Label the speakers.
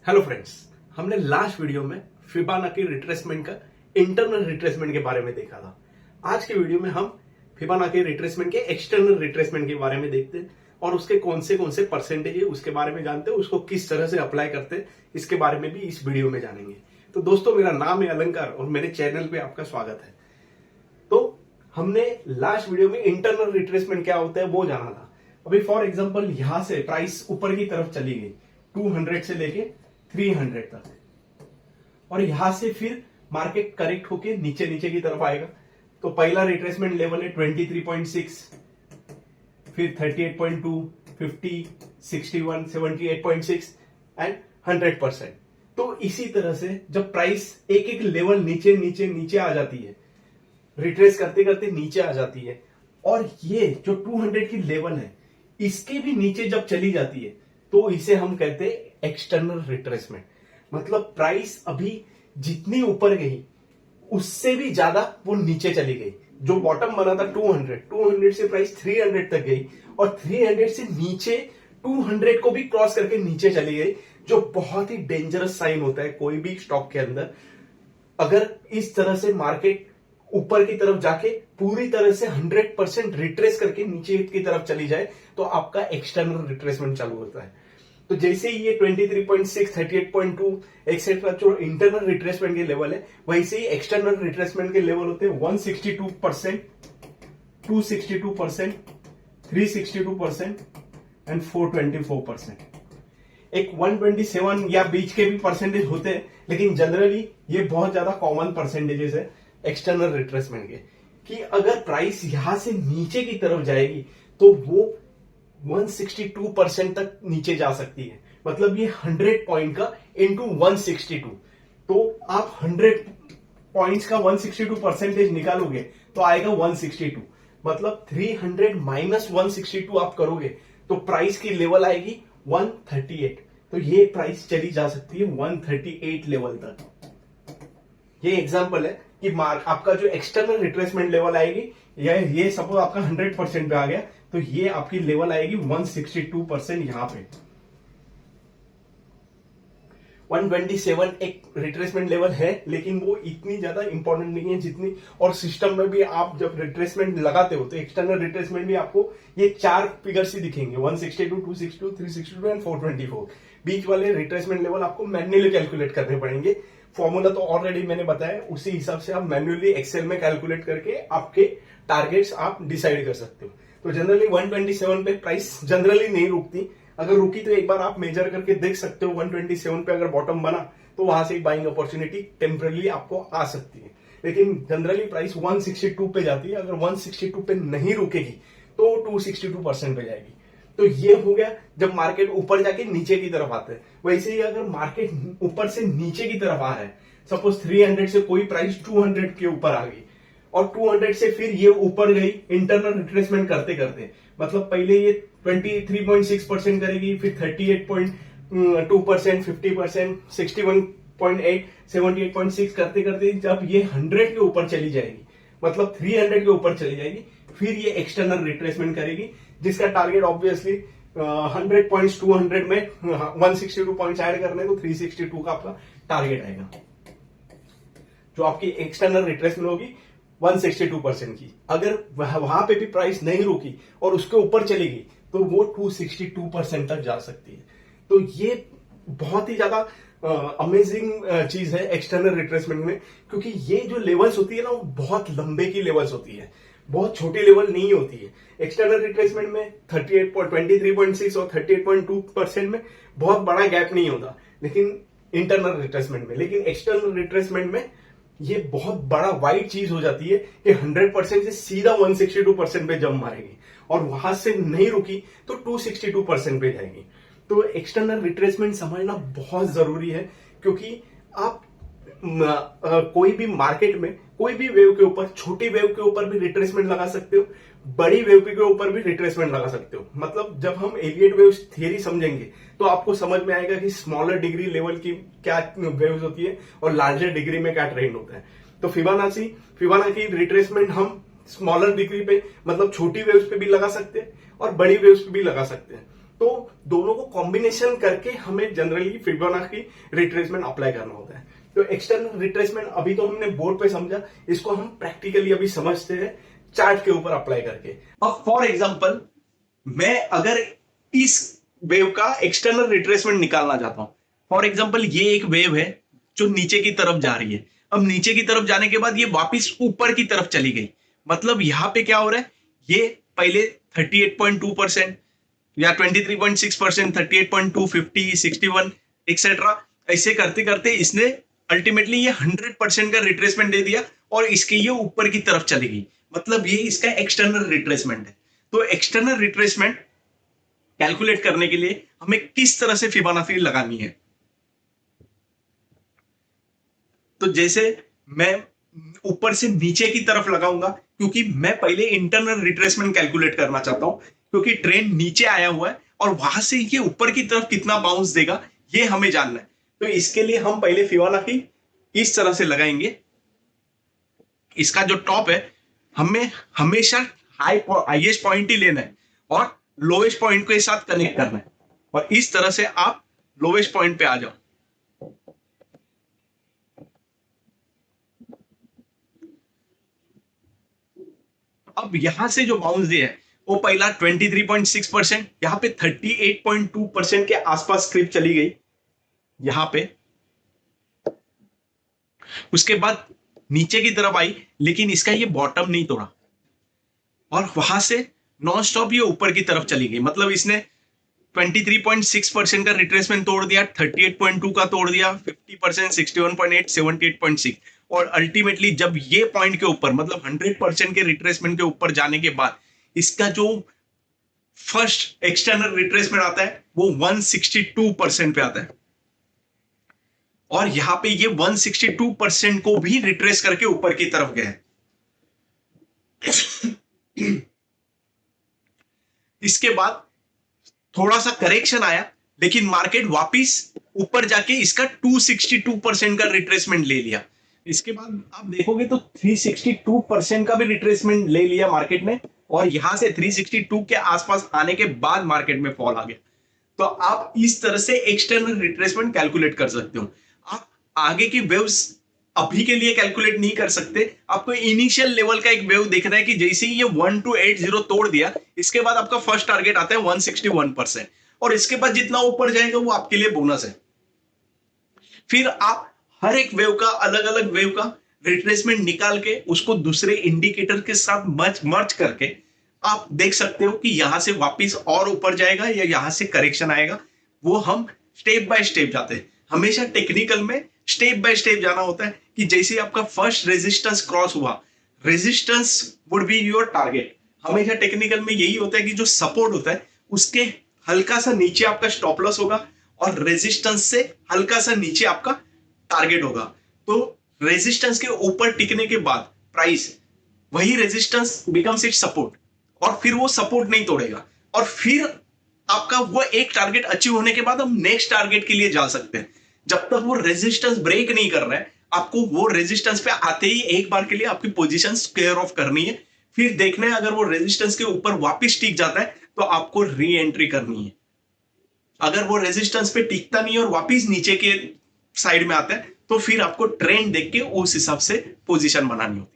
Speaker 1: Hello friends, हमने last video में Fibonacci retracement का इंटरनल रिट्रेसमेंट के बारे में देखा था। आज के वीडियो में हम फिबोनाची रिट्रेसमेंट के एक्सटर्नल रिट्रेसमेंट के बारे में देखते हैं और उसके कौन से परसेंटेज है उसके बारे में जानते हैं, उसको किस तरह से अप्लाई करते हैं इसके बारे में भी इस वीडियो में जानेंगे। तो दोस्तों, मेरा नाम है अलंकार और मेरे चैनल पे आपका स्वागत है। तो हमने लास्ट वीडियो में इंटरनल रिट्रेसमेंट क्या होता है वो जाना था। अभी फॉर एग्जांपल यहां से प्राइस ऊपर की तरफ चली गई 200 से लेके 300 तक, और यहां से फिर मार्केट करेक्ट होके नीचे की तरफ आएगा। तो पहला रिट्रेसमेंट लेवल है 23.6, फिर 38.2, 50, 61, 78.6 एंड 100%। तो इसी तरह से जब प्राइस एक एक लेवल नीचे आ जाती है, रिट्रेस करते करते नीचे आ जाती है, और ये जो 200 की लेवल है इसके भी नीचे जब चली जाती है तो इसे हम कहते हैं एक्सटर्नल रिट्रेसमेंट। मतलब प्राइस अभी जितनी ऊपर गई उससे भी ज्यादा वो नीचे चली गई। जो बॉटम बना था 200 से प्राइस 300 तक गई और 300 से नीचे 200 को भी क्रॉस करके नीचे चली गई, जो बहुत ही डेंजरस साइन होता है कोई भी स्टॉक के अंदर। अगर इस तरह से मार्केट ऊपर की तरफ जाके पूरी तरह से 100% रिट्रेस करके नीचे की तरफ चली जाए तो आपका एक्सटर्नल रिट्रेसमेंट चालू होता है। तो जैसे ही ये 23.6, 38.2 एक्सेट्रा जो इंटरनल रिट्रेसमेंट के लेवल है, वैसे ही एक्सटर्नल रिट्रेसमेंट के लेवल होते हैं 162%, 262%, 362% एंड 424%। एक 127 या बीच के भी परसेंटेज होते हैं, लेकिन जनरली ये बहुत ज्यादा कॉमन परसेंटेजेस है एक्सटर्नल रिट्रेसमेंट के, कि अगर प्राइस यहां से नीचे की तरफ जाएगी तो वो 162% तक नीचे जा सकती है। मतलब ये 100 पॉइंट का इंटू 162, तो आप 100 पॉइंट्स का 162 परसेंटेज निकालोगे तो आएगा 162। मतलब 300 माइनस 162 आप करोगे तो प्राइस की लेवल आएगी 138। तो ये प्राइस चली जा सकती है 138 लेवल तक। ये एग्जांपल है कि आपका जो एक्सटर्नल रिट्रेसमेंट लेवल आएगी, ये सपोज आपका 100% पे आ गया तो ये आपकी लेवल आएगी 162% यहां पे। 127 एक रिट्रेसमेंट लेवल है, लेकिन वो इतनी ज्यादा इंपॉर्टेंट नहीं है जितनी, और सिस्टम में भी आप जब रिट्रेसमेंट लगाते हो तो एक्सटर्नल रिट्रेसमेंट भी आपको ये 4 फिगर्स ही दिखेंगे, 162, 262, 362 एंड 424। बीच वाले रिट्रेसमेंट लेवल आपको मैन्युअली कैलकुलेट करने पड़ेंगे। फॉर्मूला तो ऑलरेडी मैंने बताया, उसी हिसाब से आप मैन्युअली एक्सेल में कैलकुलेट करके आपके टारगेट्स आप डिसाइड कर सकते हो। तो जनरली 127 पे प्राइस जनरली नहीं रुकती। अगर रुकी तो एक बार आप मेजर करके देख सकते हो 127 पे अगर बॉटम बना तो वहां से एक बाइंग अपॉर्चुनिटी टेम्पररी आपको आ सकती है। लेकिन जनरली प्राइस 162 पे जाती है। अगर 162 पे नहीं रुकेगी तो 262% पे जाएगी। तो ये हो गया जब मार्केट ऊपर जाके नीचे की तरफ आता है। वैसे ही अगर मार्केट ऊपर से नीचे की तरफ आ रहा है, सपोज 300 से कोई प्राइस 200 के ऊपर आ गई और 200 से फिर ये ऊपर गई इंटरनल रिट्रेसमेंट करते करते, मतलब पहले ये 23.6% करेगी, फिर 38.2%, 50%, 61.8, 78.6 करते करते जब ये 100 के ऊपर चली जाएगी, मतलब 300 के ऊपर चली जाएगी, फिर ये एक्सटर्नल रिट्रेसमेंट करेगी, जिसका टारगेट ऑब्वियसली 100 पॉइंट्स 200 में 162 पॉइंट्स ऐड करने, तो 362 का आपका टारगेट आएगा। जो आपकी एक्सटर्नल रिट्रेसमेंट होगी 162% की। अगर वहां पे भी प्राइस नहीं रुकी और उसके ऊपर चली गई तो वो 262% तक जा सकती है। तो ये बहुत ही ज्यादा अमेजिंग चीज है एक्सटर्नल रिट्रेसमेंट में, क्योंकि ये जो लेवल्स होती है ना वो बहुत लंबे की लेवल्स होती है, बहुत छोटी लेवल नहीं होती है। एक्सटर्नल रिट्रेसमेंट में 23.6 और 38.2% में बहुत बड़ा गैप नहीं होता, लेकिन इंटरनल रिट्रेसमेंट में, लेकिन एक्सटर्नल रिट्रेसमेंट में ये बहुत बड़ा वाइड चीज हो जाती है कि 100% से सीधा 162% पे जंप मारेगी और वहां से नहीं रुकी तो 262% पे जाएगी। तो एक्सटर्नल रिट्रेसमेंट समझना बहुत जरूरी है, क्योंकि आप कोई भी मार्केट में कोई भी वेव के ऊपर, छोटी वेव के ऊपर भी रिट्रेसमेंट लगा सकते हो, बड़ी वेव के ऊपर भी रिट्रेसमेंट लगा सकते हो। मतलब जब हम एलियट वेव्स थियरी समझेंगे तो आपको समझ में आएगा कि स्मॉलर डिग्री लेवल की क्या वेव्स होती है और लार्जर डिग्री में क्या ट्रेंड होता है। तो फिबोनाची रिट्रेसमेंट हम स्मॉलर डिग्री पे, मतलब छोटी वेव्स पे भी लगा सकते हैं और बड़ी वेव्स पे भी लगा सकते हैं। तो दोनों को कॉम्बिनेशन करके हमें जनरली फिबोनाची रिट्रेसमेंट अप्लाई करना होता है। तो एक्सटर्नल रिट्रेसमेंट अभी तो हमने बोर्ड पे समझा, इसको हम प्रैक्टिकली अभी समझते हैं चार्ट के ऊपर अप्लाई करके। अब फॉर एग्जांपल मैं अगर इस वेव का एक्सटर्नल रिट्रेसमेंट निकालना चाहता हूं, फॉर एग्जांपल ये एक वेव है जो नीचे की तरफ जा रही है। अब नीचे की तरफ जाने के बाद ये वापस ऊपर की तरफ चली गई, मतलब यहां पे क्या हो रहा है, ये पहले 38.2% या 23.6%, 38.2, 50, 61 एक्सेट्रा ऐसे करते करते इसने अल्टीमेटली ये 100% का रिट्रेसमेंट दे दिया और इसके ये ऊपर की तरफ चली गई, मतलब ये इसका एक्सटर्नल रिट्रेसमेंट है। तो एक्सटर्नल रिट्रेसमेंट कैलकुलेट करने के लिए हमें किस तरह से फिबोनाची लगानी है, तो जैसे मैं ऊपर से नीचे की तरफ लगाऊंगा, क्योंकि मैं पहले इंटरनल रिट्रेसमेंट कैलकुलेट करना चाहता हूं, क्योंकि ट्रेन नीचे आया हुआ है और वहां से ये ऊपर की तरफ कितना बाउंस देगा ये हमें जानना है। तो इसके लिए हम पहले फिबोनाची इस तरह से लगाएंगे। इसका जो टॉप है हमें हमेशा हाईएस्ट पॉइंट ही लेना है और लोएस्ट पॉइंट के साथ कनेक्ट करना है, और इस तरह से आप लोएस्ट पॉइंट पे आ जाओ। अब यहां से जो बाउंस दिया है वो पहला 23.6%, यहां पे 38.2% के आसपास क्रिप चली गई यहां पे। उसके बाद नीचे की तरफ आई, लेकिन इसका ये बॉटम नहीं तोड़ा और वहां से नॉन स्टॉप ये ऊपर की तरफ चली गई, मतलब इसने 23.6% का रिट्रेसमेंट तोड़ दिया, 38.2 का तोड़ दिया, 50%, 61.8, 78.6, और अल्टीमेटली जब ये पॉइंट के ऊपर मतलब 100% के रिट्रेसमेंट के ऊपर जाने के बाद इसका जो फर्स्ट एक्सटर्नल रिट्रेसमेंट आता है वो 162% पे आता है, और यहां पे ये 162% को भी रिट्रेस करके ऊपर की तरफ गया है। इसके बाद थोड़ा सा करेक्शन आया, लेकिन मार्केट वापस ऊपर जाके इसका 262% का रिट्रेसमेंट ले लिया। इसके बाद आप देखोगे तो 362% का भी रिट्रेसमेंट ले लिया मार्केट ने, और यहां से 362 के आसपास आने के बाद मार्केट में फॉल आ गया। तो आप इस तरह से एक्सटर्नल रिट्रेसमेंट कैलकुलेट कर सकते हो। आप आगे की वेव्स अभी के लिए कैलकुलेट नहीं कर सकते, आपको इनिशियल लेवल का एक वेव देखना है कि जैसे ही ये 1280 तोड़ दिया, इसके बाद आपका फर्स्ट टारगेट आता है 161%, और इसके बाद जितना ऊपर जाएगा वो आपके लिए बोनस है। फिर आप हर एक वेव का अलग अलग वेव का रिट्रेसमेंट निकाल के उसको दूसरे इंडिकेटर के साथ मर्ज करके आप देख सकते हो कि यहां से वापस और ऊपर जाएगा या यहां से करेक्शन आएगा। वो हम स्टेप बाय स्टेप जाते हैं, हमेशा टेक्निकल में स्टेप बाय स्टेप जाना होता है कि जैसे आपका फर्स्ट रेजिस्टेंस क्रॉस हुआ, resistance would be your target. हमेशा टेक्निकल में यही होता है कि जो सपोर्ट होता है उसके हल्का सा नीचे आपका स्टॉप लॉस होगा और रेजिस्टेंस से हल्का सा नीचे आपका टारगेट होगा। तो रेजिस्टेंस के ऊपर टिकने के बाद प्राइस वही रेजिस्टेंस बिकम्स इट सपोर्ट, और फिर वो सपोर्ट नहीं तोड़ेगा, और फिर आपका वो एक टारगेट अचीव होने के बाद हम नेक्स्ट टारगेट के लिए जा सकते हैं। जब तक वो रेजिस्टेंस ब्रेक नहीं कर रहा है, आपको वो रेजिस्टेंस पे आते ही एक बार के लिए आपकी पोजीशन स्क्वायर ऑफ करनी है, फिर देखना है अगर वो रेजिस्टेंस के ऊपर वापस टिक जाता है तो आपको री एंट्री करनी है। अगर वो रेजिस्टेंस पे टिकता नहीं और वापस नीचे के साइड में आता है तो फिर आपको ट्रेंड देख के उस हिसाब से पोजीशन बनानी होती है।